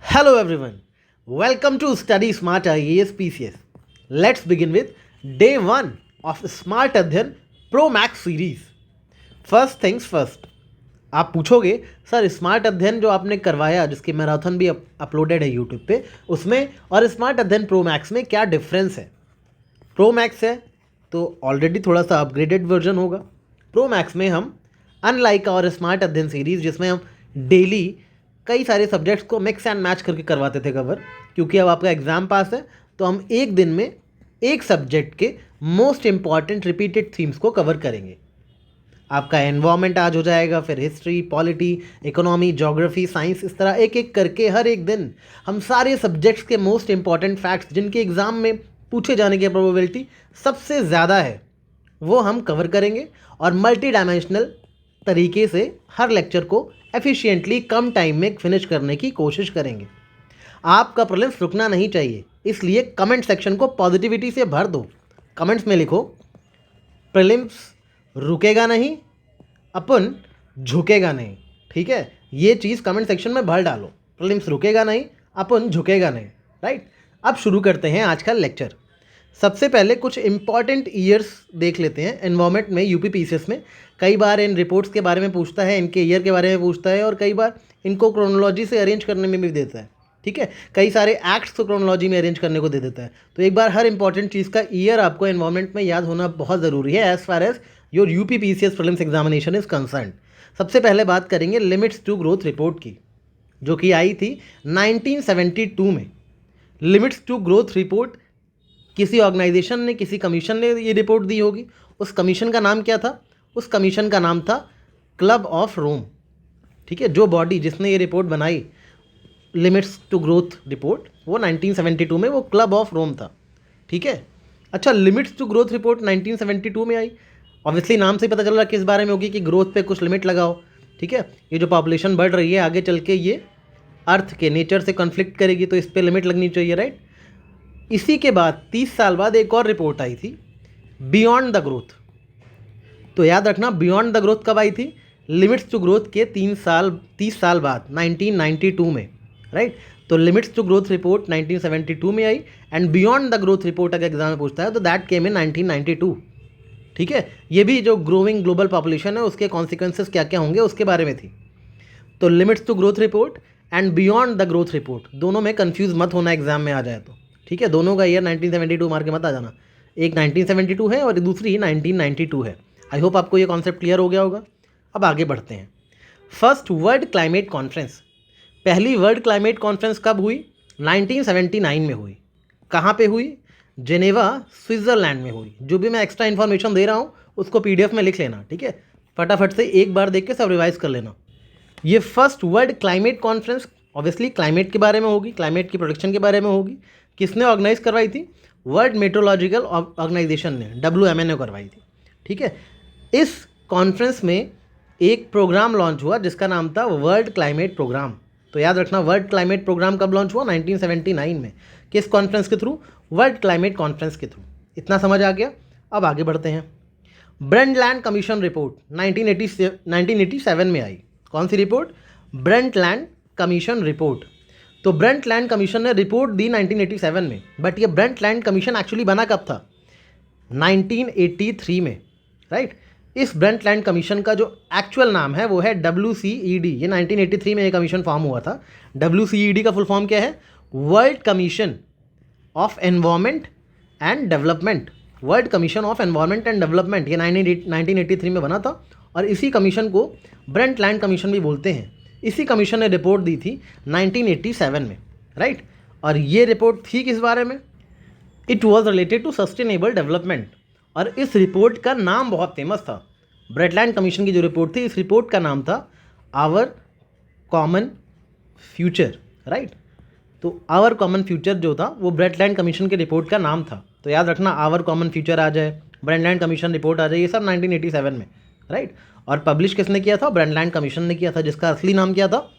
Hello everyone, welcome to Study Smart IAS PCS. Let's begin with Day 1 of Smart Adhyan Pro Max series. First things first, आप पूछोगे sir smart अध्ययन जो आपने करवाया जिसकी marathon भी अपलोडेड है यूट्यूब पे उसमें और स्मार्ट अध्ययन प्रो मैक्स में क्या डिफरेंस है। प्रो मैक्स है तो ऑलरेडी थोड़ा सा अपग्रेडेड वर्जन होगा। प्रो मैक्स में हम अनलाइक और स्मार्ट अध्ययन सीरीज़ जिसमें हम डेली कई सारे सब्जेक्ट्स को मिक्स एंड मैच करके करवाते थे कवर, क्योंकि अब आपका एग्ज़ाम पास है तो हम एक दिन में एक सब्जेक्ट के मोस्ट इम्पॉर्टेंट रिपीटेड थीम्स को कवर करेंगे। आपका एनवायरनमेंट आज हो जाएगा, फिर history, polity, economy, geography, science, इस तरह एक एक करके हर एक दिन हम सारे सब्जेक्ट्स के मोस्ट इंपॉर्टेंट फैक्ट्स जिनके एग्ज़ाम में पूछे जाने की प्रोबेबिलिटी सबसे ज़्यादा है वो हम कवर करेंगे और मल्टी डायमेंशनल तरीके से हर लेक्चर को एफिशिएंटली कम टाइम में फिनिश करने की कोशिश करेंगे। आपका प्रीलिम्स रुकना नहीं चाहिए, इसलिए कमेंट सेक्शन को पॉजिटिविटी से भर दो। कमेंट्स में लिखो प्रीलिम्स रुकेगा नहीं, अपन झुकेगा नहीं। ठीक है, ये चीज़ कमेंट सेक्शन में भर डालो। प्रीलिम्स रुकेगा नहीं, अपन झुकेगा नहीं। राइट, अब शुरू करते हैं आज का लेक्चर। सबसे पहले कुछ इंपॉर्टेंट ईयर्स देख लेते हैं। एनवायरनमेंट में यूपी पीसीएस में कई बार इन रिपोर्ट्स के बारे में पूछता है, इनके ईयर के बारे में पूछता है और कई बार इनको क्रोनोलॉजी से अरेंज करने में भी देता है। ठीक है, कई सारे एक्ट्स को क्रोनोलॉजी में अरेंज करने को दे देता है। तो एक बार हर इंपॉर्टेंट चीज़ का ईयर आपको एनवायरनमेंट में याद होना बहुत ज़रूरी है as far as your UP PCS prelims examination is concern. सबसे पहले बात करेंगे लिमिट्स टू ग्रोथ रिपोर्ट की, जो कि आई थी 1972 में। लिमिट्स टू ग्रोथ रिपोर्ट किसी ऑर्गेनाइजेशन ने, किसी कमीशन ने ये रिपोर्ट दी होगी। उस कमीशन का नाम क्या था? उस कमीशन का नाम था क्लब ऑफ रोम। ठीक है, जो बॉडी जिसने ये रिपोर्ट बनाई लिमिट्स टू ग्रोथ रिपोर्ट, वो 1972 में वो क्लब ऑफ रोम था। ठीक है, अच्छा, लिमिट्स टू ग्रोथ रिपोर्ट 1972 में आई। ऑब्वियसली नाम से पता चल रहा है किस बारे में होगी कि ग्रोथ पे कुछ लिमिट लगाओ। ठीक है, ये जो पॉपुलेशन बढ़ रही है आगे चल के ये अर्थ के नेचर से कॉन्फ्लिक्ट करेगी, तो इस पर लिमिट लगनी चाहिए। राइट, इसी के बाद 30 साल बाद एक और रिपोर्ट आई थी बियॉन्ड द ग्रोथ। तो याद रखना बियॉन्ड द ग्रोथ कब आई थी? लिमिट्स टू ग्रोथ के 30 साल बाद 1992 में। राइट, तो लिमिट्स टू ग्रोथ रिपोर्ट 1972 में आई and beyond the growth report अगर एग्जाम में पूछता है तो दैट केम इन 1992। ठीक है, ये भी जो ग्रोइंग ग्लोबल पॉपुलेशन है उसके कॉन्सिक्वेंसेस क्या क्या होंगे उसके बारे में थी। तो limits to growth report and beyond the growth report दोनों में कंफ्यूज मत होना एग्जाम में आ जाए तो। ठीक है, दोनों का ईयर 1972 मार के मत आ जाना। एक 1972 है और दूसरी 1992 है। आई होप आपको ये कॉन्सेप्ट क्लियर हो गया होगा। अब आगे बढ़ते हैं। फर्स्ट वर्ल्ड क्लाइमेट कॉन्फ्रेंस, पहली वर्ल्ड क्लाइमेट कॉन्फ्रेंस कब हुई? 1979 में हुई। कहाँ पे हुई? जेनेवा, स्विट्ज़रलैंड में हुई। जो भी मैं एक्स्ट्रा इन्फॉर्मेशन दे रहा हूँ उसको पीडीएफ में लिख लेना। ठीक है, फटाफट से एक बार देख के सब रिवाइज कर लेना। ये first world climate conference obviously climate के बारे में होगी, क्लाइमेट की प्रोटेक्शन के बारे में होगी। किसने ऑर्गेनाइज करवाई थी? वर्ल्ड मेट्रोलॉजिकल ऑर्गेनाइजेशन ने, WMA करवाई थी। ठीक है, इस कॉन्फ्रेंस में एक प्रोग्राम लॉन्च हुआ जिसका नाम था वर्ल्ड क्लाइमेट प्रोग्राम। तो याद रखना वर्ल्ड क्लाइमेट प्रोग्राम कब लॉन्च हुआ? 1979 में। किस कॉन्फ्रेंस के थ्रू? वर्ल्ड क्लाइमेट कॉन्फ्रेंस के थ्रू। इतना समझ आ गया। अब आगे बढ़ते हैं। ब्रंटलैंड कमीशन रिपोर्ट 1987 में आई। कौन सी रिपोर्ट? Brundtland commission report. तो ब्रंटलैंड कमीशन ने रिपोर्ट दी 1987 में, बट ये ब्रंटलैंड कमीशन एक्चुअली बना कब था? 1983 में। राइट, इस ब्रंटलैंड कमीशन का जो एक्चुअल नाम है वो है WCED। ये 1983 में ये कमीशन फॉर्म हुआ था। WCED का फुल फॉर्म क्या है? World commission of environment and development. World commission of environment and development ये 1983 में बना था और इसी कमीशन को ब्रंटलैंड कमीशन भी बोलते हैं। इसी कमीशन ने रिपोर्ट दी थी 1987 में। राइट, और ये रिपोर्ट थी किस बारे में? It was related to sustainable development. और इस रिपोर्ट का नाम बहुत फेमस था। ब्रंटलैंड कमीशन की जो रिपोर्ट थी, इस रिपोर्ट का नाम था आवर कॉमन फ्यूचर। राइट, तो आवर कॉमन फ्यूचर जो था वो ब्रंटलैंड कमीशन के रिपोर्ट का नाम था। तो याद रखना आवर कॉमन फ्यूचर आ जाए, ब्रंटलैंड कमीशन रिपोर्ट आ जाए, ये सब 1987 में। राइट, और पब्लिश किसने किया था? ब्रंटलैंड कमीशन ने किया था, जिसका असली नाम क्या था?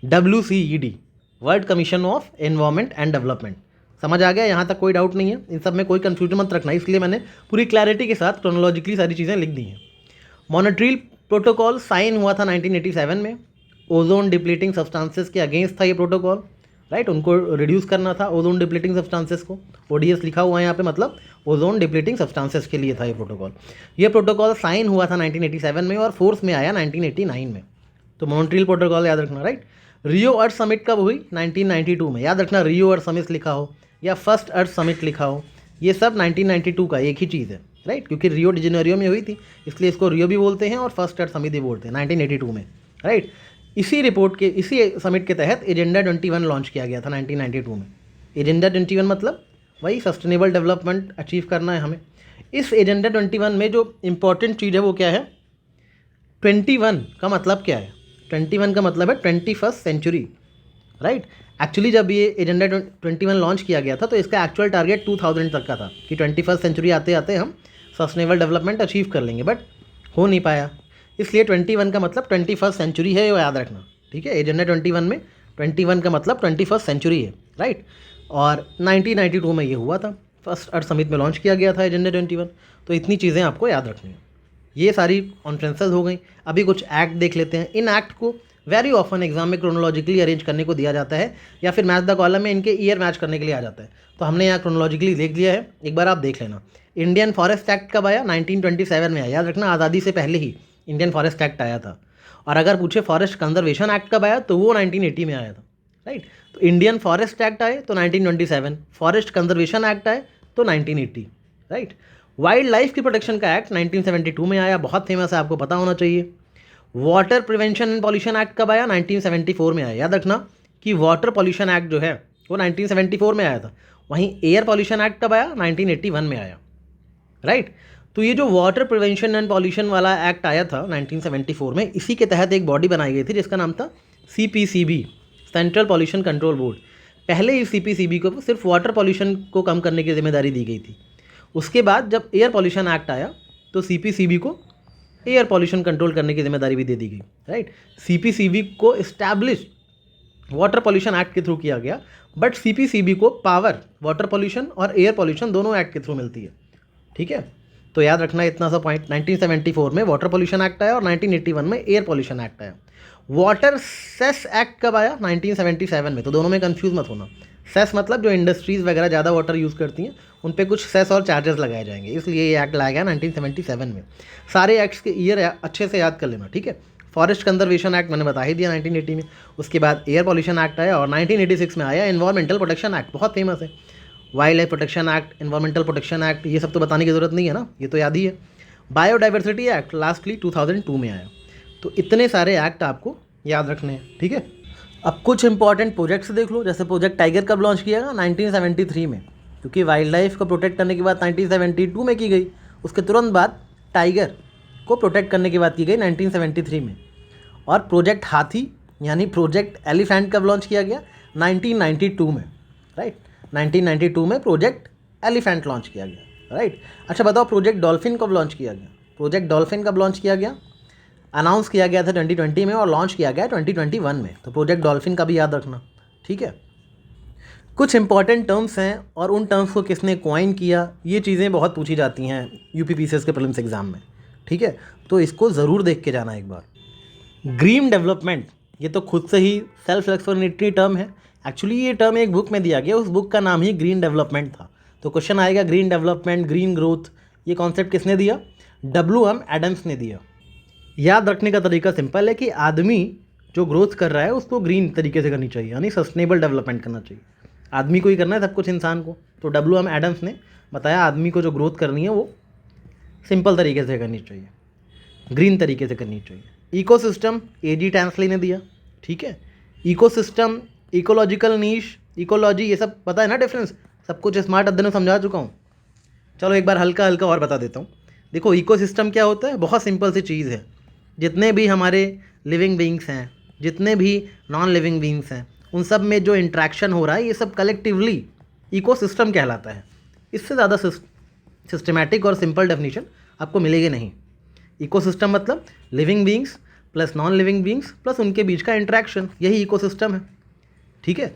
WCED, world commission of environment and development. समझ आ गया? यहाँ तक कोई डाउट नहीं है, इन सब में कोई कन्फ्यूजन मत रखना, इसलिए मैंने पूरी क्लैरिटी के साथ क्रोनोलॉजिकली सारी चीज़ें लिख दी हैं। मॉन्ट्रियल प्रोटोकॉल साइन हुआ था 1987 में। ओजोन डिप्लीटिंग सब्सटेंसेस के अगेंस्ट था ये प्रोटोकॉल, राइट। उनको रिड्यूस करना था ओजोन डिप्लीटिंग सब्सटेंसेस को, ओडीएस लिखा हुआ है यहाँ पे, मतलब ओजोन डिप्लीटिंग सब्सटेंसेस के लिए था ये प्रोटोकॉल। ये प्रोटोकॉल साइन हुआ था 1987 में और फोर्स में आया 1989 में। तो मॉन्ट्रियल प्रोटोकॉल याद रखना, राइट। रियो अर्थ समिट कब हुई? 1992 में। याद रखना, रियो अर्थ समिट लिखा हो या फर्स्ट अर्थ समिट लिखा हो, ये सब 1992 का एक ही चीज़ है, राइट। क्योंकि रियो डी जेनेरियो में हुई थी, इसलिए इसको रियो भी बोलते हैं और फर्स्ट अर्थ समिट भी बोलते हैं, 1982 में, राइट। इसी रिपोर्ट के, इसी समिट के तहत एजेंडा 21 लॉन्च किया गया था 1992 में। एजेंडा 21 मतलब वही सस्टेनेबल डेवलपमेंट अचीव करना है हमें। इस एजेंडा 21 में जो इम्पोर्टेंट चीज़ है वो क्या है? 21 का मतलब क्या है? 21 का मतलब है 21st सेंचुरी, राइट। एक्चुअली जब ये एजेंडा 21 लॉन्च किया गया था तो इसका एक्चुअल टारगेट 2000 तक का था कि 21st सेंचुरी आते आते हम सस्टेनेबल डेवलपमेंट अचीव कर लेंगे, बट हो नहीं पाया। इसलिए 21 का मतलब 21st सेंचुरी है, ये याद रखना, ठीक है। एजेंडा 21 में 21 का मतलब 21st सेंचुरी है, राइट। और 1992 में ये हुआ था, फर्स्ट अर्थ समिट में लॉन्च किया गया था एजेंडा 21। तो इतनी चीज़ें आपको याद रखनी है। ये सारी कॉन्फ्रेंसेस हो गई। अभी कुछ एक्ट देख लेते हैं। इन एक्ट को वेरी ऑफन एग्जाम में क्रोनोलॉजिकली अरेंज करने को दिया जाता है या फिर मैच द कॉलम में इनके ईयर मैच करने के लिए आ जाता है। तो हमने यहाँ क्रोनोलॉजिकली देख लिया है, एक बार आप देख लेना। इंडियन फॉरेस्ट एक्ट कब आया? 1927 में आया। याद रखना, आज़ादी से पहले ही इंडियन फॉरेस्ट एक्ट आया था। और अगर पूछे फॉरेस्ट कंजर्वेशन एक्ट कब आया तो वो 1980 में आया था, राइट। तो इंडियन फॉरेस्ट एक्ट आए तो 1927, फॉरेस्ट कंजर्वेशन एक्ट आए तो 1980, राइट। वाइल्ड लाइफ की प्रोटेक्शन का एक्ट 1972 में आया, बहुत फेमस है, आपको पता होना चाहिए। Water prevention and pollution act कब आया? 1974 में आया। याद रखना कि वाटर पॉल्यूशन एक्ट जो है वो 1974 में आया था। वहीं एयर पॉल्यूशन एक्ट कब आया? 1981 में आया, राइट। तो ये जो वाटर प्रिवेंशन एंड पॉल्यूशन वाला एक्ट आया था 1974 में, इसी के तहत एक बॉडी बनाई गई थी जिसका नाम था CPCB, central pollution control board. पहले ही CPCB को सिर्फ वाटर पॉल्यूशन को कम करने की जिम्मेदारी दी गई थी। उसके बाद जब एयर पॉल्यूशन एक्ट आया तो CPCB को एयर पॉल्यूशन कंट्रोल करने की जिम्मेदारी भी दे दी गई, राइट। CPCB को इस्टेब्लिश वाटर पॉल्यूशन एक्ट के थ्रू किया गया, बट CPCB को पावर वाटर पॉल्यूशन और एयर पॉल्यूशन दोनों एक्ट के थ्रू मिलती है, ठीक है। तो याद रखना इतना सा पॉइंट। 1974 में वाटर पॉल्यूशन एक्ट आया और 1981 में एयर पॉल्यूशन एक्ट आया। वाटर सेस एक्ट कब आया? 1977 में। तो दोनों में कंफ्यूज मत होना। सेस मतलब जो इंडस्ट्रीज़ वगैरह ज़्यादा वाटर यूज़ करती हैं उन पे कुछ सेस और चार्जेस लगाए जाएंगे, इसलिए ये एक्ट लाया गया 1977 में। सारे एक्ट्स के ईयर अच्छे से याद कर लेना, ठीक है। फॉरेस्ट कंजर्वेशन एक्ट मैंने बता ही दिया 1980 में। उसके बाद एयर पॉल्यूशन एक्ट आया और 1986 में आया एनवायरमेंटल प्रोटेक्शन एक्ट, बहुत फेमस है। Wild life protection act, environmental protection act, ये सब तो बताने की ज़रूरत नहीं है ना, ये तो याद ही है। बायोडाइवर्सिटी एक्ट लास्टली 2002 में आया। तो इतने सारे एक्ट आपको याद रखने हैं, ठीक है। अब कुछ इंपॉर्टेंट प्रोजेक्ट्स देख लो। जैसे प्रोजेक्ट टाइगर कब लॉन्च किया गया? 1973 में, क्योंकि वाइल्ड लाइफ को प्रोटेक्ट करने की बात 1972 में की गई। उसके तुरंत बाद टाइगर को प्रोटेक्ट करने की बात की गई 1973 में। और प्रोजेक्ट हाथी यानी प्रोजेक्ट एलिफेंट कब लॉन्च किया गया? 1992 में, राइट। 1992 में प्रोजेक्ट एलिफेंट लॉन्च किया गया, राइट। अच्छा बताओ, प्रोजेक्ट डॉल्फिन कब लॉन्च किया गया? प्रोजेक्ट डॉल्फिन कब लॉन्च किया गया? अनाउंस किया गया था 2020 में और लॉन्च किया गया 2021 में। तो प्रोजेक्ट डॉल्फिन का भी याद रखना, ठीक है। कुछ इंपॉर्टेंट टर्म्स हैं और उन टर्म्स को किसने कॉइन किया, ये चीज़ें बहुत पूछी जाती हैं UPPCS के प्रीलिम्स एग्जाम में, ठीक है। तो इसको ज़रूर देख के जाना एक बार। ग्रीन डेवलपमेंट, ये तो खुद से ही सेल्फ एक्सप्लेनेटरी टर्म है। एक्चुअली ये टर्म एक बुक में दिया गया, उस बुक का नाम ही ग्रीन डेवलपमेंट था। तो क्वेश्चन आएगा ग्रीन डेवलपमेंट, ग्रीन ग्रोथ, ये कॉन्सेप्ट किसने दिया? WM एडम्स ने दिया। याद रखने का तरीका सिंपल है कि आदमी जो ग्रोथ कर रहा है उसको ग्रीन तरीके से करनी चाहिए, यानी सस्टेनेबल डेवलपमेंट करना चाहिए। आदमी को ही करना है सब कुछ, इंसान को। तो WM एडम्स ने बताया आदमी को जो ग्रोथ करनी है वो सिंपल तरीके से करनी चाहिए, ग्रीन तरीके से करनी चाहिए। इकोसिस्टम AG टैंसली ने दिया, ठीक है। इकोसिस्टम, इकोलॉजिकल नीश, इकोलॉजी, ये सब पता है ना डिफरेंस, सब कुछ स्मार्ट अध्ययन में समझा चुका हूँ। चलो एक बार हल्का हल्का और बता देता हूँ। देखो इकोसिस्टम क्या होता है, बहुत सिंपल सी चीज़ है। जितने भी हमारे लिविंग बींग्स हैं, जितने भी नॉन लिविंग बींग्स हैं, उन सब में जो इंट्रैक्शन हो रहा है ये सब कलेक्टिवली इकोसिस्टम कहलाता है। इससे ज़्यादा सिस्टमैटिक और सिंपल डेफिनेशन आपको मिलेगी नहीं। इकोसिस्टम मतलब living beings plus non living beings plus उनके बीच का इंट्रैक्शन, यही इकोसिस्टम है, ठीक है।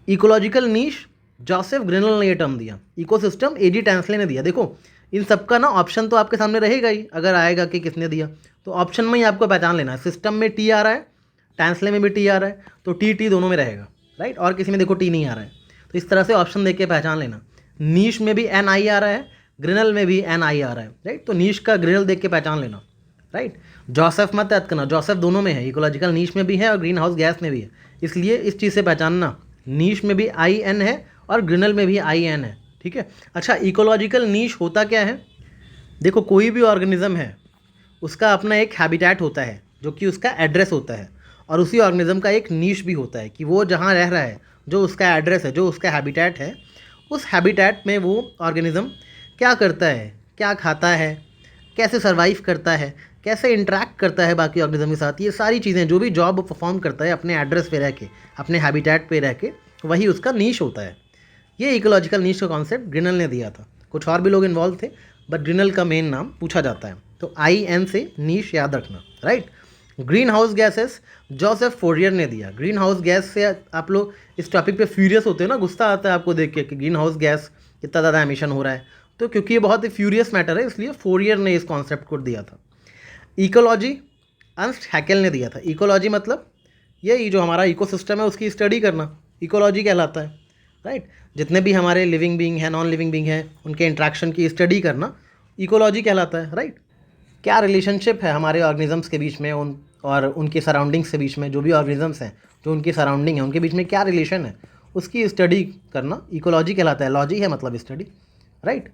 इकोलॉजिकल नीश, जोसेफ ग्रिनल ने ये टर्म दिया। इकोसिस्टम AG टैंसले ने दिया। देखो इन सबका ना ऑप्शन तो आपके सामने रहेगा ही, अगर आएगा कि किसने दिया तो ऑप्शन में ही आपको पहचान लेना है। सिस्टम में T आ रहा है टैंसले में भी टी आ रहा है तो टी दोनों में रहेगा, राइट, और किसी में देखो टी नहीं आ रहा है। तो इस तरह से ऑप्शन देख के पहचान लेना। नीश में भी एन आई आ रहा है, ग्रिनल में भी एन आई आ रहा है, राइट, तो नीश का ग्रिनल देख के पहचान लेना, राइट। जोसेफ मत याद करना, जोसेफ दोनों में है, इकोलॉजिकल नीश में भी है और ग्रीन हाउस गैस में भी है, इसलिए इस चीज़ से पहचानना नीश में भी आई एन है और ग्रिनल में भी आई एन है, ठीक है। अच्छा, इकोलॉजिकल नीश होता क्या है? देखो, कोई भी ऑर्गेनिज्म है उसका अपना एक हैबिटेट होता है जो कि उसका एड्रेस होता है, और उसी ऑर्गेनिज्म का एक नीश भी होता है कि वो जहाँ रह रहा है, जो उसका एड्रेस है, जो उसका हैबिटेट है, उस हैबिटेट में वो ऑर्गेनिज्म क्या करता है, क्या खाता है, कैसे सर्वाइव करता है, कैसे इंटरेक्ट करता है बाकी ऑर्गेनिज्म के साथ, ये सारी चीज़ें जो भी जॉब परफॉर्म करता है अपने एड्रेस पे रह के, अपने हैबिटेट पे रह के, वही उसका नीश होता है। ये इकोलॉजिकल नीश का कॉन्सेप्ट ग्रिनल ने दिया था। कुछ और भी लोग इन्वॉल्व थे, बट ग्रिनल का मेन नाम पूछा जाता है, तो आई एन से नीश याद रखना, right. Green house gases Joseph Fourier ने दिया। ग्रीन हाउस गैस से आप लोग इस टॉपिक पे फ्यूरियस होते हो ना, गुस्सा आता है आपको देख के कि ग्रीन हाउस गैस इतना ज़्यादा एमिशन हो रहा है, तो क्योंकि ये बहुत ही फ्यूरियस मैटर है इसलिए फोरियर ने इस कॉन्सेप्ट को दिया था। इकोलॉजी अर्नस्ट हैकेल ने दिया था। इकोलॉजी मतलब यही जो हमारा इकोसिस्टम है उसकी स्टडी करना इकोलॉजी कहलाता है, राइट। जितने भी हमारे लिविंग बीइंग है, नॉन लिविंग बीइंग है, उनके इंट्रैक्शन की स्टडी करना इकोलॉजी कहलाता है, राइट। क्या रिलेशनशिप है हमारे ऑर्गेनिजम्स के बीच में और उनके सराउंडिंग्स के बीच में, जो भी ऑर्गेनिजम्स हैं जो उनकी सराउंडिंग है उनके बीच में क्या रिलेशन है, उसकी स्टडी करना इकोलॉजी कहलाता है। लॉजी है मतलब स्टडी, राइट।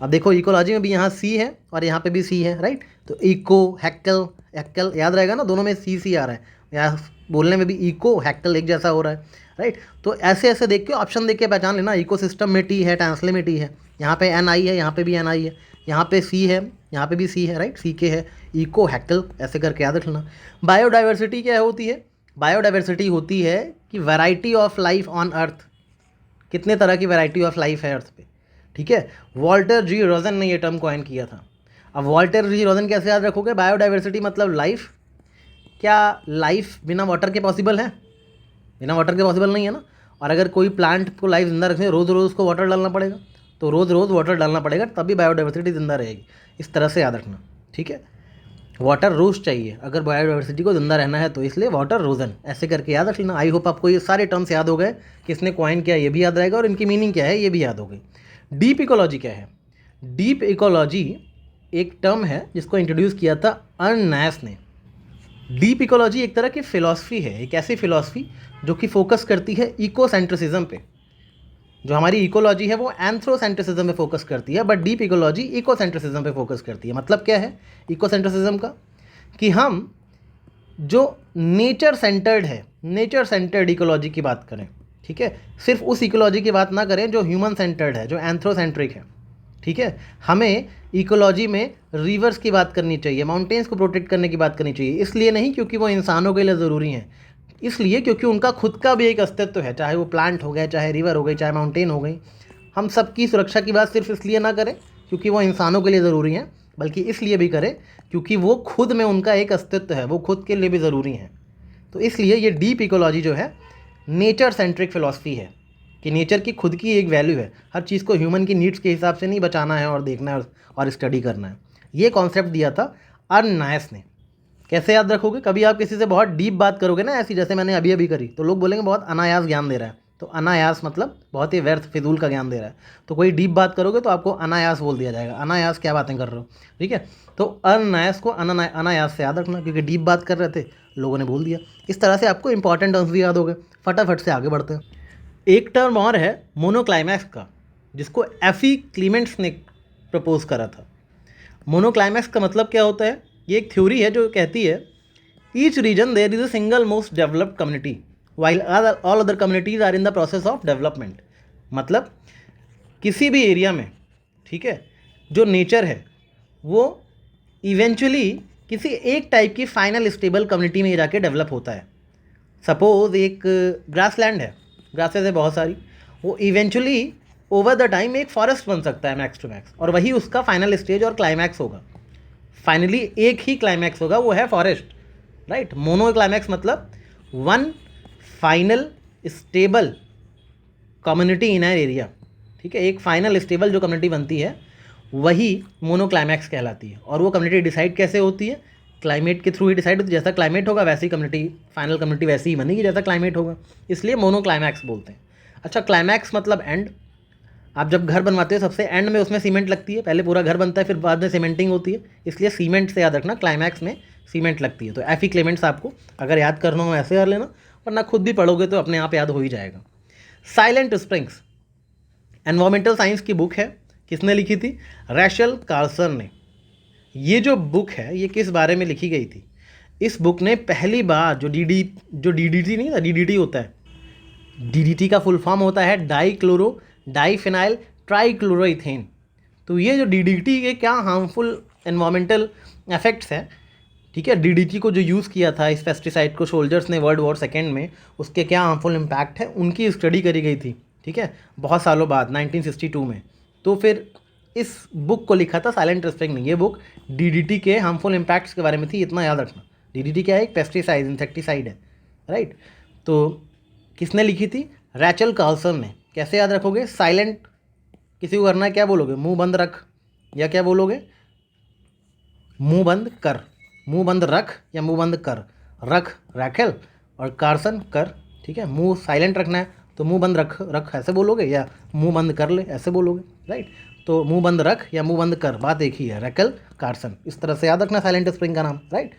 अब देखो, इकोलॉजी में भी यहाँ सी है और यहाँ पे भी सी है, राइट, तो इको हैक्कल, हैक्कल याद रहेगा ना, दोनों में सी आ रहा है, यहाँ बोलने में भी इको हैक्कल एक जैसा हो रहा है, राइट। तो ऐसे ऐसे देख के ऑप्शन देख के पहचान लेना। इकोसिस्टम में टी है, टैंसले में टी है, यहाँ पे एन आई है, यहाँ पे भी एन आई है, यहाँ पे सी है, यहाँ पे भी सी है, राइट, सी के है, इको हैक्कल, ऐसे करके याद रख लेना। बायोडाइवर्सिटी क्या होती है? बायोडाइवर्सिटी होती है कि variety of life on earth, कितने तरह की वैरायटी ऑफ लाइफ है अर्थ पे, ठीक है। वॉल्टर जी रोजन ने ये टर्म कॉइन किया था। अब वॉल्टर जी रोजन कैसे याद रखोगे? बायोडाइवर्सिटी मतलब लाइफ। क्या लाइफ बिना वाटर के पॉसिबल है? बिना वाटर के पॉसिबल नहीं है ना। और अगर कोई प्लांट को लाइफ जिंदा रखने रोज़ रोज़ उसको वाटर डालना पड़ेगा, तो रोज़ रोज़ वाटर डालना पड़ेगा, तभी बायोडाइवर्सिटी जिंदा रहेगी। इस तरह से याद रखना, ठीक है। वाटर रोज़ चाहिए अगर बायोडाइवर्सिटी को जिंदा रहना है, तो इसलिए वाटर रोजन ऐसे करके याद रख लेना। आई होप आपको ये सारे टर्म्स याद हो गए, किसने कॉइन किया ये भी याद रहेगा और इनकी मीनिंग क्या है ये भी याद हो गई। डीप इकोलॉजी क्या है? डीप इकोलॉजी एक टर्म है जिसको इंट्रोड्यूस किया था अर्न नैस ने। डीप इकोलॉजी एक तरह की फ़िलॉसफी है, एक ऐसी फ़िलॉसफी जो कि फोकस करती है इकोसेंट्रिसिज्म पे। जो हमारी इकोलॉजी है वो एंथ्रोसेंट्रिसिज्म पे फोकस करती है, बट डीप इकोलॉजी इकोसेंट्रिसिज्म पे फोकस करती है। मतलब क्या है इकोसेंट्रिसिज्म का? कि हम जो नेचर सेंटर्ड है, नेचर सेंटर्ड इकोलॉजी की बात करें, ठीक है। सिर्फ उस इकोलॉजी की बात ना करें जो ह्यूमन सेंटर्ड है, जो एंथ्रोसेंट्रिक है, ठीक है। हमें इकोलॉजी में रिवर्स की बात करनी चाहिए, माउंटेन्स को प्रोटेक्ट करने की बात करनी चाहिए। इसलिए नहीं क्योंकि वो इंसानों के लिए ज़रूरी हैं, इसलिए क्योंकि उनका खुद का भी एक अस्तित्व है, चाहे वो प्लांट हो गए, चाहे रिवर हो गई, चाहे माउंटेन हो गई। हम सबकी सुरक्षा की बात सिर्फ इसलिए ना करें क्योंकि वो इंसानों के लिए ज़रूरी हैं, बल्कि इसलिए भी करें क्योंकि वो खुद में उनका एक अस्तित्व है, वो खुद के लिए भी ज़रूरी हैं। तो इसलिए ये डीप इकोलॉजी जो है नेचर सेंट्रिक फ़िलॉसफी है कि नेचर की खुद की एक वैल्यू है, हर चीज़ को ह्यूमन की नीड्स के हिसाब से नहीं बचाना है और देखना है और स्टडी करना है। ये कॉन्सेप्ट दिया था अर्न नायस ने। कैसे याद रखोगे? कभी आप किसी से बहुत डीप बात करोगे ना, ऐसी जैसे मैंने अभी अभी करी, तो लोग बोलेंगे बहुत अनायास ज्ञान दे रहा है। तो अनायास मतलब बहुत ही व्यर्थ फिजूल का ज्ञान दे रहा है। तो कोई डीप बात करोगे तो आपको अनायास बोल दिया जाएगा, अनायास क्या बातें कर रहे हो, ठीक है। तो अनायास को अनायास से याद रखना, क्योंकि डीप बात कर रहे थे, लोगों ने बोल दिया। इस तरह से आपको इंपॉर्टेंट टर्म्स भी याद हो गए। फटाफट से आगे बढ़ते हैं। एक टर्म और है मोनोक्लाइमैक्स का, जिसको एफी क्लीमेंट्स ने प्रपोज करा था। मोनोक्लाइमैक्स का मतलब क्या होता है? ये एक थ्योरी है जो कहती है each region there is a single most developed community while all other communities are in the process of development. मतलब किसी भी एरिया में, ठीक है, जो नेचर है वो इवेंचुअली किसी एक टाइप की फाइनल स्टेबल कम्युनिटी में जाके डेवलप होता है। सपोज एक ग्रासलैंड है, ग्रासेस है बहुत सारी, वो इवेंचुअली ओवर द टाइम एक फॉरेस्ट बन सकता है मैक्स टू मैक्स, और वही उसका फाइनल स्टेज और क्लाइमैक्स होगा। फाइनली एक ही क्लाइमैक्स होगा, वो है फॉरेस्ट, राइट। मोनो क्लाइमैक्स मतलब one final stable community in an area, ठीक है। एक फाइनल स्टेबल जो कम्युनिटी बनती है वही मोनो क्लाइमैक्स कहलाती है। और वो कम्युनिटी डिसाइड कैसे होती है? क्लाइमेट के थ्रू ही डिसाइड होती है, जैसा क्लाइमेट होगा वैसी कम्युनिटी, फाइनल कम्युनिटी वैसी ही बनेगी जैसा क्लाइमेट होगा, इसलिए मोनो क्लाइमैक्स बोलते हैं। अच्छा, क्लाइमैक्स मतलब एंड। आप जब घर बनवाते हो सबसे एंड में उसमें सीमेंट लगती है, पहले पूरा घर बनता है फिर बाद में सीमेंटिंग होती है, इसलिए सीमेंट से याद रखना, क्लाइमैक्स में सीमेंट लगती है। तो एफी क्लेमेंट्स आपको अगर याद करना हो ऐसे कर लेना, वरना खुद भी पढ़ोगे तो अपने आप याद हो ही जाएगा। साइलेंट स्प्रिंग्स एनवायरमेंटल साइंस की बुक है, किसने लिखी थी? रैचल कार्सन ने। ये जो बुक है ये किस बारे में लिखी गई थी? इस बुक ने पहली बार जो डीडीटी नहीं था, डीडीटी होता है, डीडीटी का फुल फॉर्म होता है डाइफिनाइल ट्राइक्लोरोइथेन। तो ये जो डीडीटी के क्या हार्मफुल एनवायरमेंटल इफेक्ट्स हैं, ठीक है, डीडीटी को जो यूज़ किया था इस पेस्टिसाइड को सोल्जर्स ने वर्ल्ड वॉर सेकेंड में, उसके क्या हार्मफुल इम्पैक्ट है उनकी स्टडी करी गई थी, ठीक है, बहुत सालों बाद 1962 में। तो फिर इस बुक को लिखा था साइलेंट स्प्रिंग ने। ये बुक डीडीटी के हार्मफुल इम्पैक्ट्स के बारे में थी, इतना याद रखना। डीडीटी क्या है? एक पेस्टिसाइड, इंसेक्टिसाइड है, राइट। तो किसने लिखी थी? रैचल कार्सन ने। कैसे याद रखोगे? साइलेंट किसी को करना है, क्या बोलोगे? मुंह बंद रख, या क्या बोलोगे? मुंह बंद कर, मुंह बंद रख या मुंह बंद कर। रख रैचल और कार्सन कर, ठीक है। मुंह साइलेंट रखना है तो मुंह बंद रख रख ऐसे बोलोगे, या मुंह बंद कर ले ऐसे बोलोगे, राइट। तो मुंह बंद रख या मुंह बंद कर, बात एक ही है, रैचल कार्सन। इस तरह से याद रखना साइलेंट स्प्रिंग का नाम, राइट।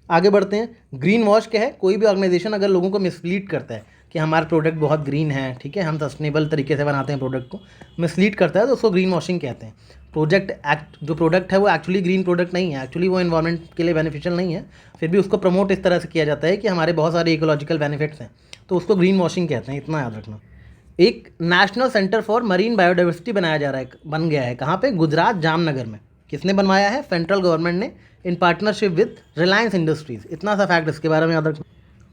आगे बढ़ते हैं। ग्रीन वॉश क्या है? कोई भी ऑर्गेनाइजेशन अगर लोगों को मिसलीड करता है कि हमारा प्रोडक्ट बहुत ग्रीन है, ठीक है, हम सस्टेनेबल तरीके से बनाते हैं प्रोडक्ट को, मिसलीड करता है तो उसको ग्रीन वॉशिंग कहते हैं। जो प्रोडक्ट है वो एक्चुअली ग्रीन प्रोडक्ट नहीं है, एक्चुअली वो एनवायरनमेंट के लिए बेनिफिशियल नहीं है, फिर भी उसको प्रमोट इस तरह से किया जाता है कि हमारे बहुत सारे इकोलॉजिकल बेनिफिट्स हैं, तो उसको ग्रीन वॉशिंग कहते हैं, इतना याद रखना। एक national centre for marine biodiversity बनाया जा रहा है, बन गया है, कहाँ पे? गुजरात जामनगर में। किसने बनवाया है? सेंट्रल गवर्नमेंट ने in partnership with Reliance industries. इतना सा फैक्ट इसके बारे में याद रखना।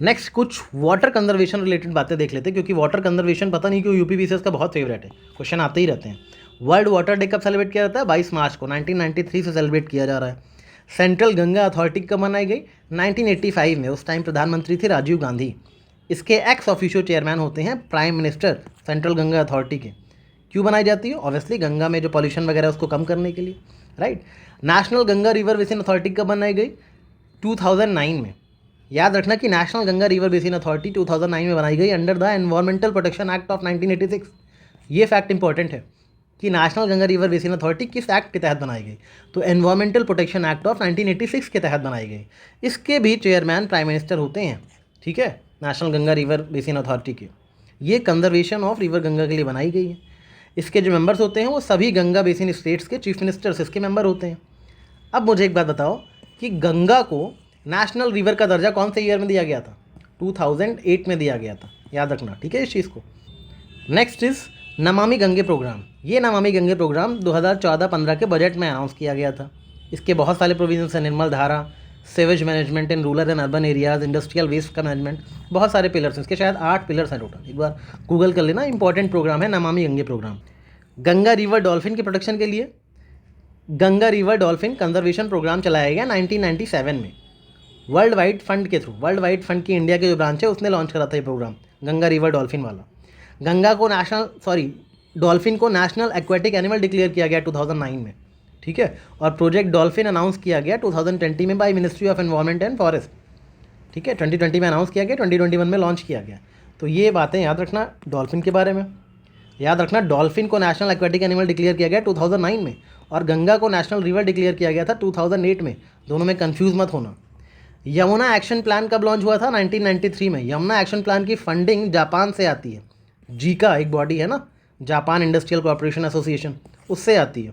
नेक्स्ट कुछ वाटर कंजर्वेशन रिलेटेड बातें देख लेते हैं, क्योंकि वाटर कंजर्वेशन पता नहीं क्यों यूपी बीसीएस का बहुत फेवरेट है, क्वेश्चन आते ही रहते हैं। वर्ल्ड वाटर डे कब सेलिब्रेट किया जाता है? 22 मार्च को 1993 से सेलिब्रेट किया जा रहा है। सेंट्रल गंगा अथॉरिटी कब बनाई गई? 1985 में। उस टाइम प्रधानमंत्री थे राजीव गांधी। इसके एक्स ऑफिशियो चेयरमैन होते हैं prime minister central Ganga authority के। क्यों बनाई जाती है? ऑब्वियसली गंगा में जो पॉल्यूशन वगैरह है उसको कम करने के लिए, right. National Ganga river basin authority कब बनाई गई? 2009 में। याद रखना कि national Ganga river basin authority 2009 में बनाई गई under the environmental protection act of 1986। ये फैक्ट इंपॉर्टेंट है कि national Ganga river basin authority किस एक्ट के तहत बनाई गई? तो एनवायरमेंटल प्रोटेक्शन एक्ट ऑफ 1986 के तहत बनाई गई। इसके भी चेयरमैन प्राइम मिनिस्टर होते हैं, ठीक है, national Ganga river basin authority के। ये कंजर्वेशन ऑफ रिवर गंगा के लिए बनाई गई है। इसके जो मेंबर्स होते हैं वो सभी गंगा बेसिन स्टेट्स के चीफ मिनिस्टर्स इसके मेंबर होते हैं। अब मुझे एक बात बताओ कि गंगा को नेशनल रिवर का दर्जा कौन से ईयर में दिया गया था? 2008 में दिया गया था, याद रखना, ठीक है, इस चीज़ को। Next is Namami Gange programme. ये नमामि गंगे प्रोग्राम 2014-15 के बजट में अनाउंस किया गया था। इसके बहुत सारे प्रोविजंस हैं, Nirmal Dhara, sewage management in rural and urban areas, industrial waste का मैनेजमेंट, बहुत सारे पिलर्स हैं इसके, शायद 8 पिलर्स हैं टोटल। एक बार गूगल कर लेना, इंपॉर्टेंट प्रोग्राम है Namami Gange program. Ganga river dolphin की प्रोटेक्शन के लिए Ganga river dolphin conservation program चलाया गया 1997 में वर्ल्ड वाइड फंड के थ्रू। वर्ल्ड वाइड फंड की इंडिया के जो ब्रांच है उसने लॉन्च करा था ये प्रोग्राम, गंगा रिवर डॉल्फिन वाला। डॉल्फिन को नेशनल एक्वेटिक एनिमल डिक्लेयर किया गया 2009 में, ठीक है। और प्रोजेक्ट डॉल्फिन अनाउंस किया गया 2020 में by ministry of environment and forest, ठीक है। 2020 में अनाउंस किया गया, 2021 में लॉन्च किया गया। तो ये बातें याद रखना डॉल्फिन के बारे में। याद रखना डॉल्फिन को नेशनल एक्वेटिक एनिमल डिक्लेयर किया गया 2009 में, और गंगा को नेशनल रिवर डिक्लेयर किया गया था 2008 में। दोनों में कंफ्यूज मत होना। यमुना एक्शन प्लान कब लॉन्च हुआ था? 1993 में। यमुना एक्शन प्लान की फंडिंग जापान से आती है। जीका एक बॉडी है ना, जापान इंडस्ट्रियल कोऑपरेशन एसोसिएशन, उससे आती है।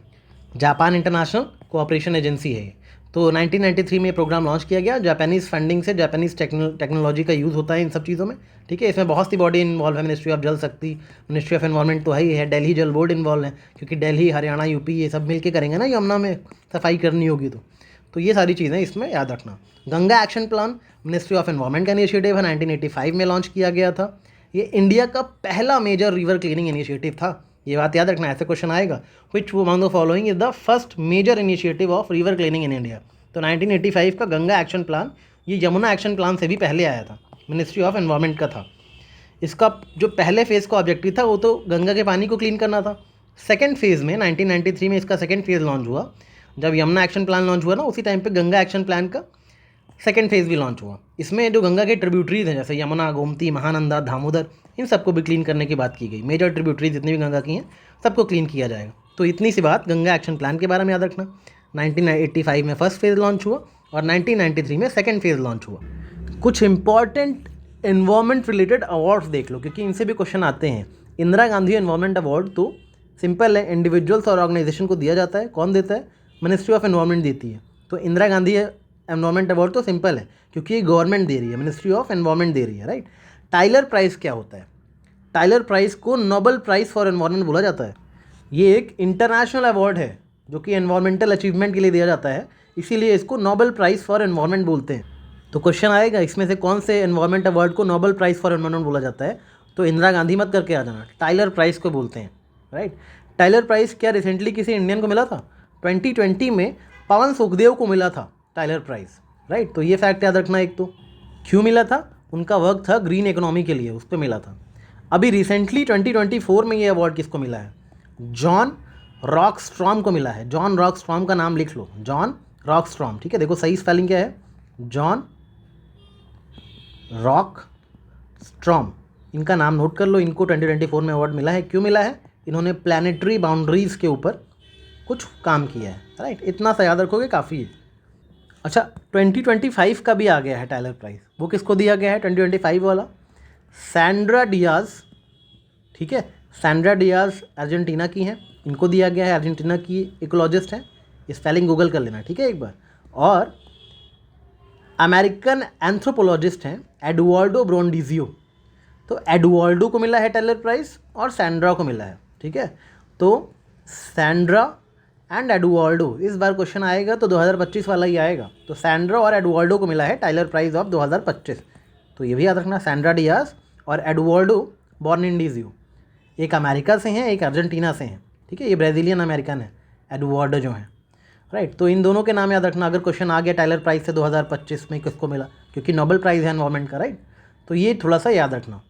जापान इंटरनेशनल कोऑपरेशन एजेंसी है ये। तो 1993 में प्रोग्राम लॉन्च किया गया। जापानीज़ फंडिंग से जापानीज़ टेक्नोलॉजी का यूज़ होता है इन सब चीज़ों में, ठीक है। इसमें बहुत सी बॉडी इन्वॉल्व है, मिनिस्ट्री ऑफ जल शक्ति, मिनिस्ट्री ऑफ एनवायरनमेंट तो ही है, दिल्ली जल बोर्ड इन्वॉल्व है, क्योंकि दिल्ली, हरियाणा, यूपी ये सब मिलके करेंगे ना यमुना में सफाई करनी होगी। तो ये सारी चीज़ें इसमें याद रखना। Ganga action plan ministry of environment का इनिशिएटिव है, 1985 में लॉन्च किया गया था। ये इंडिया का पहला मेजर रिवर क्लीनिंग इनिशिएटिव था, ये बात याद रखना, ऐसे क्वेश्चन आएगा। Which among the following is the first major initiative of river cleaning in India? तो 1985 का गंगा एक्शन प्लान ये यमुना एक्शन प्लान से भी पहले आया था, मिनिस्ट्री ऑफ एनवायरनमेंट का था। इसका जो पहले फेज़ का ऑब्जेक्टिव था वो तो गंगा के पानी को क्लीन करना था। सेकेंड फेज़ में 1993 में इसका सेकेंड फेज़ लॉन्च हुआ। जब यमुना एक्शन प्लान लॉन्च हुआ ना, उसी टाइम पे गंगा एक्शन प्लान का सेकेंड फेज़ भी लॉन्च हुआ। इसमें जो गंगा के ट्रिब्यूटरीज हैं जैसे यमुना, गोमती, महानंदा, दामोदर, इन सबको भी क्लीन करने की बात की गई। मेजर ट्रिब्यूटरीज जितनी भी गंगा की हैं सबको क्लीन किया जाएगा। तो इतनी सी बात गंगा एक्शन प्लान के बारे में याद रखना। 1985 में फर्स्ट फेज़ लॉन्च हुआ और 1993 में सेकेंड फेज़ लॉन्च हुआ। कुछ इंपॉर्टेंट एनवायरमेंट रिलेटेड अवार्ड्स देख लो क्योंकि इनसे भी क्वेश्चन आते हैं। इंदिरा गांधी एनवायरमेंट अवार्ड तो सिंपल है, इंडिविजुअल्स और ऑर्गेनाइजेशन को दिया जाता है। कौन देता है? मिनिस्ट्री ऑफ एनवायरमेंट देती है। तो इंदिरा गांधी एनवायरमेंट अवार्ड तो सिंपल है क्योंकि ये गवर्नमेंट दे रही है, मिनिस्ट्री ऑफ एनवायरमेंट दे रही है, राइट। टाइलर प्राइज़ क्या होता है? टाइलर प्राइज़ को नोबेल प्राइज़ फॉर एनवायरमेंट बोला जाता है। ये एक इंटरनेशनल अवार्ड है जो कि एनवायरमेंटल अचीवमेंट के लिए दिया जाता है, इसीलिए इसको नोबेल प्राइज़ फॉर एनवायरमेंट बोलते हैं। तो क्वेश्चन आएगा इसमें से कौन से एनवायरमेंट अवार्ड को नोबेल प्राइज़ फॉर एनवायरमेंट बोला जाता है? तो इंदिरा गांधी मत करके आ जाना, टाइलर प्राइज़ को बोलते हैं, राइट। टाइलर प्राइज़ क्या रिसेंटली किसी इंडियन को मिला था? 2020 में पवन सुखदेव को मिला था टाइलर प्राइज़, राइट। तो ये फैक्ट याद रखना। एक तो क्यों मिला था? उनका वर्क था ग्रीन इकोनॉमी के लिए, उस पर मिला था। अभी रिसेंटली 2024 में ये अवार्ड किसको मिला है? जॉन रॉकस्ट्रॉम को मिला है। जॉन रॉकस्ट्रॉम का नाम लिख लो, जॉन रॉकस्ट्रॉम, ठीक है। देखो सही स्पेलिंग क्या है, जॉन रॉकस्ट्रॉम, इनका नाम नोट कर लो। इनको 2024 में अवार्ड मिला है। क्यों मिला है? इन्होंने प्लानिटरी बाउंड्रीज़ के ऊपर कुछ काम किया है, राइट। इतना सा याद रखोगे काफ़ी है। अच्छा, 2025 का भी आ गया है टाइलर प्राइज़। वो किसको दिया गया है 2025 वाला? सैंड्रा डियाज, ठीक है। सैंड्रा डियाज अर्जेंटीना की हैं, इनको दिया गया है। अर्जेंटीना की इकोलॉजिस्ट हैं, स्पेलिंग गूगल कर लेना, ठीक है, एक बार। और अमेरिकन एंथ्रोपोलॉजिस्ट हैं एडुआर्डो ब्रोंडिजियो। तो एडुआर्डो को मिला है टाइलर प्राइज़ और सैंड्रा को मिला है, ठीक है। तो सैंड्रा एंड एडुआर्डो, इस बार क्वेश्चन आएगा तो 2025 वाला ही आएगा। तो सैंड्रा और एडुआर्डो को मिला है टाइलर प्राइज़ ऑफ 2025। तो ये भी याद रखना, सैंड्रा डियाज और एडुआर्डो बोर्निंडिजियो, एक अमेरिका से हैं, एक अर्जेंटीना से हैं, ठीक है। ये ब्राज़ीलियन अमेरिकन है एडुआर्डो जो हैं, राइट। तो इन दोनों के नाम याद रखना अगर क्वेश्चन आ गया टाइलर प्राइज़ से 2025 में किसको मिला, क्योंकि नोबेल प्राइज़ है एनवायरमेंट का, राइट। तो ये थोड़ा सा याद रखना।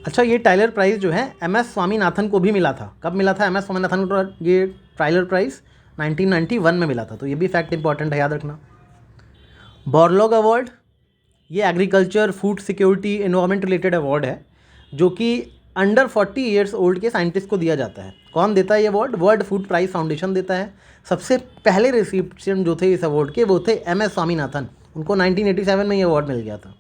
अच्छा, ये टाइलर प्राइज़ जो है MS स्वामीनाथन को भी मिला था। कब मिला था MS स्वामीनाथन को ये टाइलर प्राइज़? 1991 में मिला था। तो ये भी फैक्ट इंपॉर्टेंट है, याद रखना। बॉरलॉग अवार्ड, ये agriculture, food security, environment related award है जो कि अंडर 40 ईयर्स ओल्ड के साइंटिस्ट को दिया जाता है। कौन देता है ये award? World food prize foundation देता है। सबसे पहले रिसिप्शन जो थे इस अवार्ड के वो थे MS स्वामीनाथन, उनको 1987 में ये अवार्ड मिल गया था।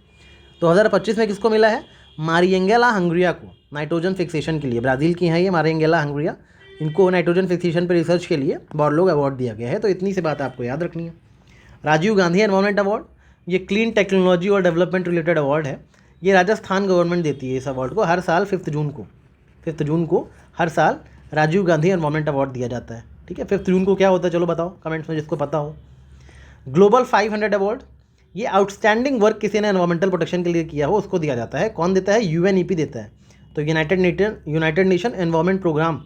2025 में किसको मिला है? मारिएंगेला हंगरिया को, नाइट्रोजन फिक्सेशन के लिए। ब्राज़ील की हैं ये मारिएंगेला हंगरिया, इनको नाइट्रोजन फिक्सेशन पर रिसर्च के लिए बॉरलॉग अवार्ड दिया गया है। तो इतनी सी बात आपको याद रखनी है। राजीव गांधी एनवायरमेंट अवार्ड, ये क्लीन टेक्नोलॉजी और डेवलपमेंट रिलेटेड अवार्ड है। ये राजस्थान गवर्नमेंट देती है इस अवार्ड को हर साल 5 जून को हर साल राजीव गांधी एनवायरमेंट अवार्ड दिया जाता है, ठीक है। 5 जून को क्या होता है चलो बताओ कमेंट्स में जिसको पता हो। ग्लोबल 500 अवार्ड, ये आउटस्टैंडिंग वर्क किसी ने एनवायरमेंटल प्रोटेक्शन के लिए किया हो उसको दिया जाता है। कौन देता है? UNEP देता है। तो united nation environment program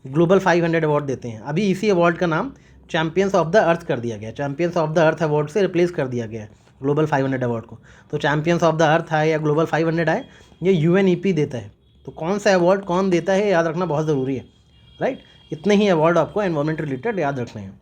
global 500 award देते हैं। अभी इसी अवार्ड का नाम चैम्पियंस ऑफ द अर्थ कर दिया गया, champions of the earth award से रिप्लेस कर दिया गया है ग्लोबल 500 अवार्ड को। तो चैम्पियंस ऑफ द अर्थ आए या ग्लोबल 500 आए, ये UNEP देता है। तो कौन सा अवार्ड कौन देता है याद रखना बहुत ज़रूरी है, राइट। इतने ही अवार्ड आपको एनवायरमेंट रिलेटेड याद रखने हैं।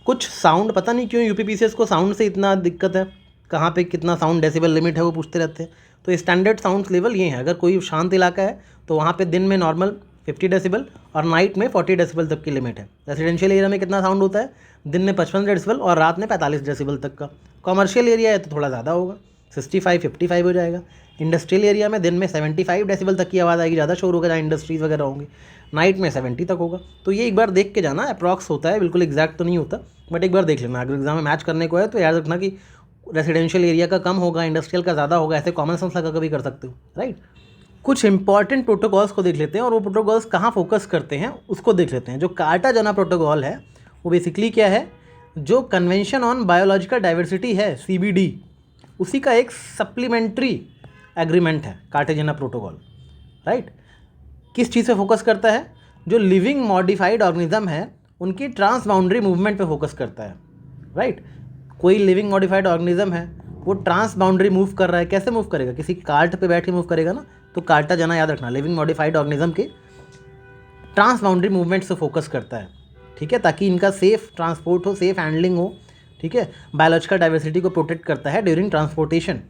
कुछ साउंड, पता नहीं क्यों UPPCS को साउंड से इतना दिक्कत है, कहाँ पे कितना साउंड डेसिबल लिमिट है वो पूछते रहते हैं। तो स्टैंडर्ड साउंड लेवल ये है, अगर कोई शांत इलाका है तो वहाँ पे दिन में नॉर्मल 50 डेसिबल और नाइट में 40 डेसिबल तक की लिमिट है। रेजिडेंशियल एरिया में कितना साउंड होता है? दिन में 55 डेसिबल और रात में 45 डेसिबल तक का। कॉमर्शियल एरिया है तो थोड़ा ज़्यादा होगा, 65 55 हो जाएगा। इंडस्ट्रियल एरिया में दिन में 75 डेसिबल तक की आवाज़ आएगी, ज़्यादा शोर होगा जहाँ इंडस्ट्रीज़ वगैरह होंगी। नाइट में 70 तक होगा। तो ये एक बार देख के जाना, अप्रॉक्स होता है, बिल्कुल एग्जैक्ट तो नहीं होता, बट एक बार देख लेना। अगर एग्जाम में मैच करने को है तो याद रखना कि रेजिडेंशियल एरिया का कम होगा, इंडस्ट्रियल का ज़्यादा होगा, ऐसे कॉमन सेंस लगा कभी कर सकते हो, राइट। कुछ इंपॉर्टेंट प्रोटोकॉल्स को देख लेते हैं और वो प्रोटोकॉल्स कहाँ फोकस करते हैं उसको देख लेते हैं। जो कार्टाजेना प्रोटोकॉल है वो बेसिकली क्या है? जो कन्वेंशन ऑन बायोलॉजिकल डाइवर्सिटी है CBD, उसी का एक सप्लीमेंट्री एग्रीमेंट है कार्टाजेना प्रोटोकॉल, राइट। किस चीज़ पे फोकस करता है? जो लिविंग मॉडिफाइड ऑर्गेनिज्म है उनकी ट्रांस बाउंड्री मूवमेंट पे फोकस करता है, राइट। कोई लिविंग मॉडिफाइड ऑर्गेनिज्म है वो ट्रांस बाउंड्री मूव कर रहा है, कैसे मूव करेगा? किसी कार्ट पे बैठ के मूव करेगा ना। तो कार्टाजेना याद रखना लिविंग मॉडिफाइड ऑर्गेनिज्म के ट्रांस बाउंड्री मूवमेंट से फोकस करता है, ठीक है, ताकि इनका सेफ ट्रांसपोर्ट हो, सेफ हैंडलिंग हो, ठीक है, बायोलॉजिकल डाइवर्सिटी को प्रोटेक्ट करता है ड्यूरिंग ट्रांसपोर्टेशन।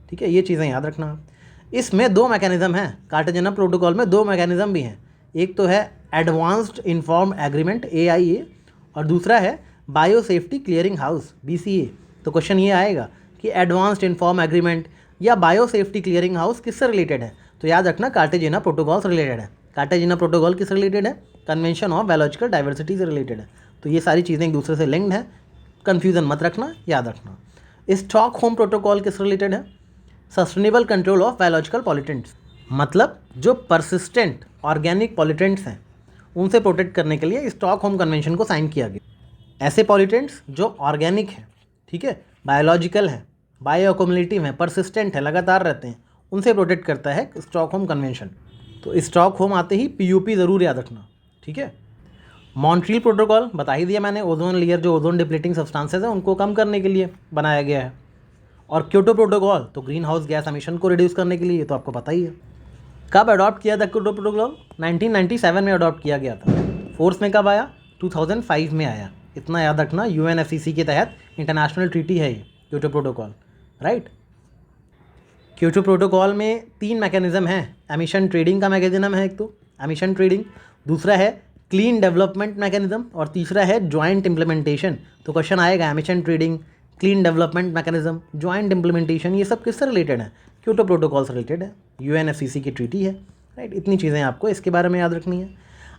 ठीक है, ये चीज़ें याद रखना आप। इसमें 2 मैकेनिज्म हैं, कार्टेजेना प्रोटोकॉल में 2 मैकेनिज्म भी हैं। एक तो है एडवांस्ड इन्फॉर्म एग्रीमेंट AIA और दूसरा है bio safety clearing house BCA। तो क्वेश्चन ये आएगा कि एडवांस्ड इन्फॉर्म एग्रीमेंट या बायो सेफ्टी क्लियरिंग हाउस किससे रिलेटेड है? तो याद रखना कार्टेजेना प्रोटोकॉल से रिलेटेड है। कार्टेजेना प्रोटोकॉल किससे रिलेटेड है? कन्वेंशन ऑफ बायोलॉजिकल डाइवर्सिटी से रिलेटेड है। तो ये सारी चीज़ें एक दूसरे से लिंक्ड है, कन्फ्यूज़न मत रखना, याद रखना। स्टॉकहोम प्रोटोकॉल किससे रिलेटेड है? Sustainable control of biological pollutants, मतलब जो परसिस्टेंट ऑर्गेनिक पॉल्यूटेंट्स हैं उनसे प्रोटेक्ट करने के लिए स्टॉकहोम कन्वेंशन को साइन किया गया। ऐसे पॉल्यूटेंट्स जो ऑर्गेनिक हैं, ठीक है, बायोलॉजिकल हैं, बायो अकोमुलेटिव हैं, परसिस्टेंट है, लगातार रहते हैं, उनसे प्रोटेक्ट करता है स्टॉकहोम कन्वेंशन। तो स्टॉकहोम आते ही PUP ज़रूर याद रखना। ठीक है, मॉन्ट्रियल प्रोटोकॉल बता ही दिया मैंने, ओजोन लेयर जो ओजोन डिप्लीटिंग सब्सटेंसेज हैं उनको कम करने के लिए बनाया गया है। और क्योटो प्रोटोकॉल तो ग्रीन हाउस गैस एमिशन को रिड्यूस करने के लिए, तो आपको पता ही है। कब अडॉप्ट किया था क्योटो प्रोटोकॉल? 1997 में अडॉप्ट किया गया था। फोर्स में कब आया? 2005 में आया। इतना याद रखना, UNFCCC के तहत इंटरनेशनल ट्रीटी है ये Kyoto protocol, right. Kyoto protocol में 3 मैकेनिज्म हैं। एमिशन ट्रेडिंग का मैकेनिज्म है एक, तो एमिशन ट्रेडिंग, दूसरा है क्लीन डेवलपमेंट मैकेनिज्म और तीसरा है ज्वाइंट इम्प्लीमेंटेशन। तो क्वेश्चन आएगा emission trading, clean development mechanism, joint implementation, ये सब किससे रिलेटेड है? क्योटो प्रोटोकॉल से रिलेटेड है, UNFCCC की ट्रीटी है, राइट। इतनी चीज़ें आपको इसके बारे में याद रखनी है।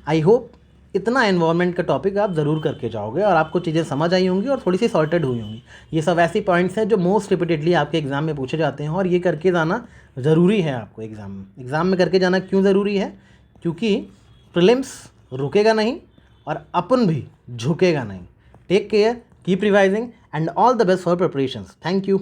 आई होप इतना एनवायरनमेंट का टॉपिक आप ज़रूर करके जाओगे और आपको चीज़ें समझ आई होंगी और थोड़ी सी सॉर्टेड हुई होंगी। ये सब ऐसी पॉइंट्स हैं जो मोस्ट रिपीटेडली आपके एग्ज़ाम में पूछे जाते हैं और ये करके जाना ज़रूरी है आपको एग्ज़ाम में करके जाना। क्यों ज़रूरी है? क्योंकि प्रीलिम्स रुकेगा नहीं और अपन भी झुकेगा नहीं। Take care, keep revising and all the best for preparations. Thank you.